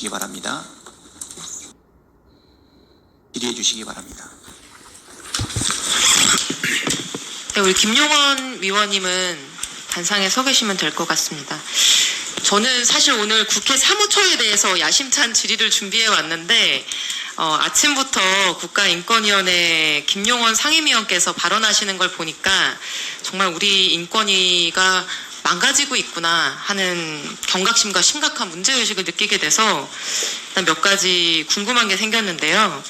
주시기 바랍니다. 질의해 주시기 바랍니다. 네, 우리 김용원 위원님은 단상에 서 계시면 될 것 같습니다. 저는 사실 오늘 국회 사무처에 대해서 야심찬 질의를 준비해 왔는데 아침부터 국가인권위원회 김용원 상임위원께서 발언하시는 걸 보니까 정말 우리 인권위가 망가지고 있구나 하는 경각심과 심각한 문제의식을 느끼게 돼서 일단 몇 가지 궁금한 게 생겼는데요.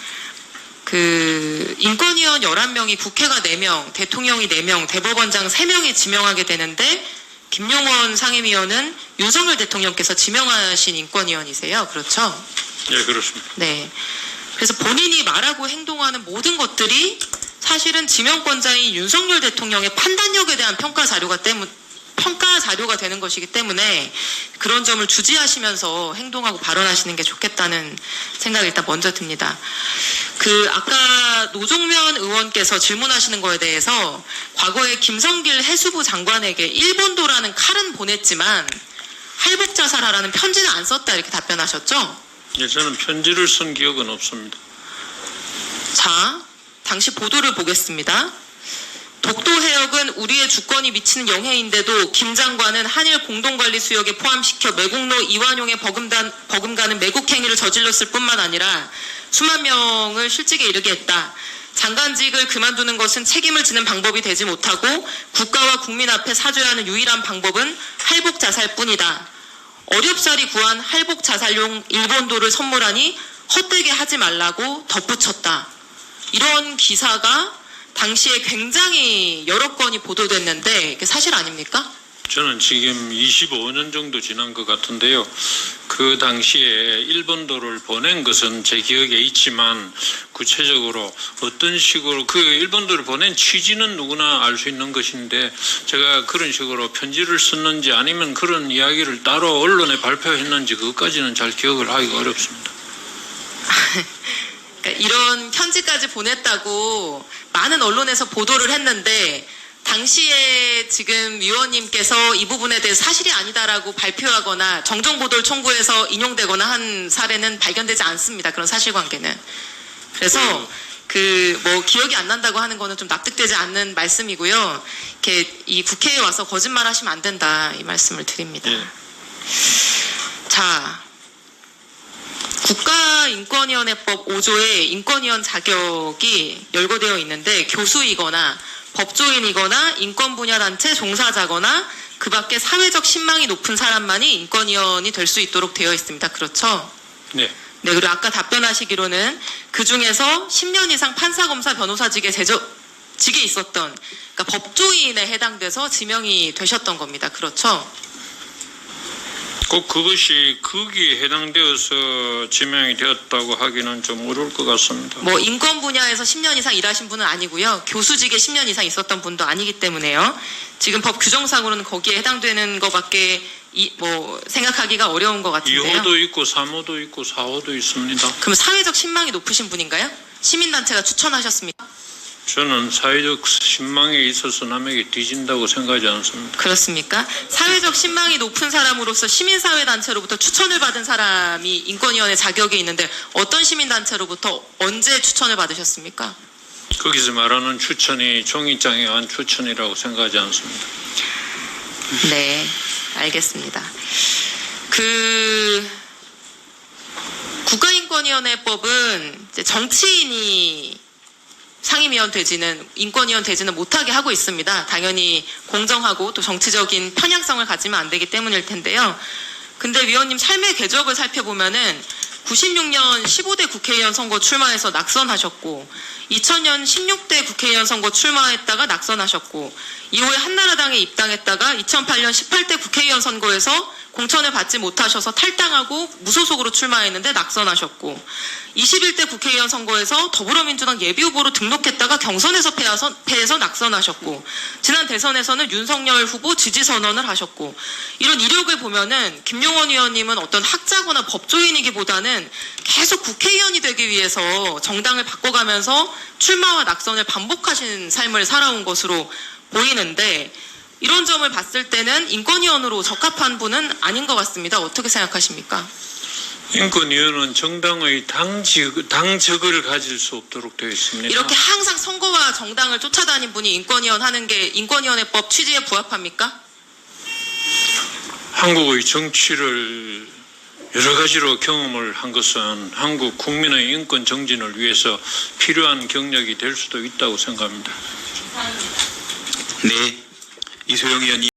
인권위원 11명이 국회가 4명, 대통령이 4명, 대법원장 3명이 지명하게 되는데 김용원 상임위원은 윤석열 대통령께서 지명하신 인권위원이세요. 그렇죠? 네, 그렇습니다. 네. 그래서 본인이 말하고 행동하는 모든 것들이 사실은 지명권자인 윤석열 대통령의 판단력에 대한 평가 자료가 되는 것이기 때문에 그런 점을 주지하시면서 행동하고 발언하시는 게 좋겠다는 생각이 일단 먼저 듭니다. 아까 노종면 의원께서 질문하시는 거에 대해서 과거에 김성길 해수부 장관에게 일본도라는 칼은 보냈지만 할복자살하라는 편지는 안 썼다 이렇게 답변하셨죠? 예, 저는 편지를 쓴 기억은 없습니다. 자, 당시 보도를 보겠습니다. 독도 해역은 우리의 주권이 미치는 영해인데도 김 장관은 한일 공동관리 수역에 포함시켜 매국노 이완용에 버금가는 매국행위를 저질렀을 뿐만 아니라 수만 명을 실직에 이르게 했다. 장관직을 그만두는 것은 책임을 지는 방법이 되지 못하고 국가와 국민 앞에 사죄해야 하는 유일한 방법은 할복자살뿐이다. 어렵사리 구한 할복자살용 일본도를 선물하니 헛되게 하지 말라고 덧붙였다. 이런 기사가 당시에 굉장히 여러 건이 보도됐는데 이게 사실 아닙니까? 저는 지금 25년 정도 지난 것 같은데요. 그 당시에 일본도를 보낸 것은 제 기억에 있지만 구체적으로 어떤 식으로 그 일본도를 보낸 취지는 누구나 알 수 있는 것인데 제가 그런 식으로 편지를 썼는지 아니면 그런 이야기를 따로 언론에 발표했는지 그것까지는 잘 기억을 하기가 어렵습니다. 그러니까 이런 편지까지 보냈다고 많은 언론에서 보도를 했는데 당시에 지금 위원님께서 이 부분에 대해서 사실이 아니다라고 발표하거나 정정보도를 청구해서 인용되거나 한 사례는 발견되지 않습니다. 그런 사실관계는. 그래서 기억이 안 난다고 하는 거는 좀 납득되지 않는 말씀이고요. 이렇게 이 국회에 와서 거짓말 하시면 안 된다 이 말씀을 드립니다. 예. 자, 국가인권위원회법 5조에 인권위원 자격이 열거되어 있는데 교수이거나 법조인이거나 인권 분야 단체 종사자거나 그 밖에 사회적 신망이 높은 사람만이 인권위원이 될 수 있도록 되어 있습니다. 그렇죠? 네. 네, 그리고 아까 답변하시기로는 그 중에서 10년 이상 판사검사 변호사직에 있었던 그러니까 법조인에 해당돼서 지명이 되셨던 겁니다. 그렇죠? 꼭 그것이 거기에 해당되어서 지명이 되었다고 하기는 좀 어려울 것 같습니다. 인권 분야에서 10년 이상 일하신 분은 아니고요. 교수직에 10년 이상 있었던 분도 아니기 때문에요. 지금 법 규정상으로는 거기에 해당되는 것밖에 생각하기가 어려운 것 같은데요. 2호도 있고 3호도 있고 4호도 있습니다. 그럼 사회적 신망이 높으신 분인가요? 시민단체가 추천하셨습니까? 저는 사회적 신망에 있어서 남에게 뒤진다고 생각하지 않습니다. 그렇습니까? 사회적 신망이 높은 사람으로서 시민사회단체로부터 추천을 받은 사람이 인권위원회 자격이 있는데 어떤 시민단체로부터 언제 추천을 받으셨습니까? 거기서 말하는 추천이 종이장에 한 추천이라고 생각하지 않습니다. 네, 알겠습니다. 국가인권위원회법은 이제 정치인이 상임위원 되지는 인권위원 되지는 못하게 하고 있습니다. 당연히 공정하고 또 정치적인 편향성을 가지면 안 되기 때문일 텐데요. 근데 위원님 삶의 궤적을 살펴보면은 96년 15대 국회의원 선거 출마해서 낙선하셨고 2000년 16대 국회의원 선거 출마했다가 낙선하셨고 이후에 한나라당에 입당했다가 2008년 18대 국회의원 선거에서 공천을 받지 못하셔서 탈당하고 무소속으로 출마했는데 낙선하셨고 21대 국회의원 선거에서 더불어민주당 예비후보로 등록했다가 경선에서 패해서 낙선하셨고 지난 대선에서는 윤석열 후보 지지선언을 하셨고 이런 이력을 보면은 김용원 의원님은 어떤 학자거나 법조인이기보다는 계속 국회의원이 되기 위해서 정당을 바꿔가면서 출마와 낙선을 반복하신 삶을 살아온 것으로 보이는데 이런 점을 봤을 때는 인권위원으로 적합한 분은 아닌 것 같습니다. 어떻게 생각하십니까? 인권위원회는 정당의 당적을 가질 수 없도록 되어 있습니다. 이렇게 항상 선거와 정당을 쫓아다닌 분이 인권위원 하는 게 인권위원회법 취지에 부합합니까? 한국의 정치를 여러 가지로 경험을 한 것은 한국 국민의 인권 정진을 위해서 필요한 경력이 될 수도 있다고 생각합니다. 네, 이소영 의원님.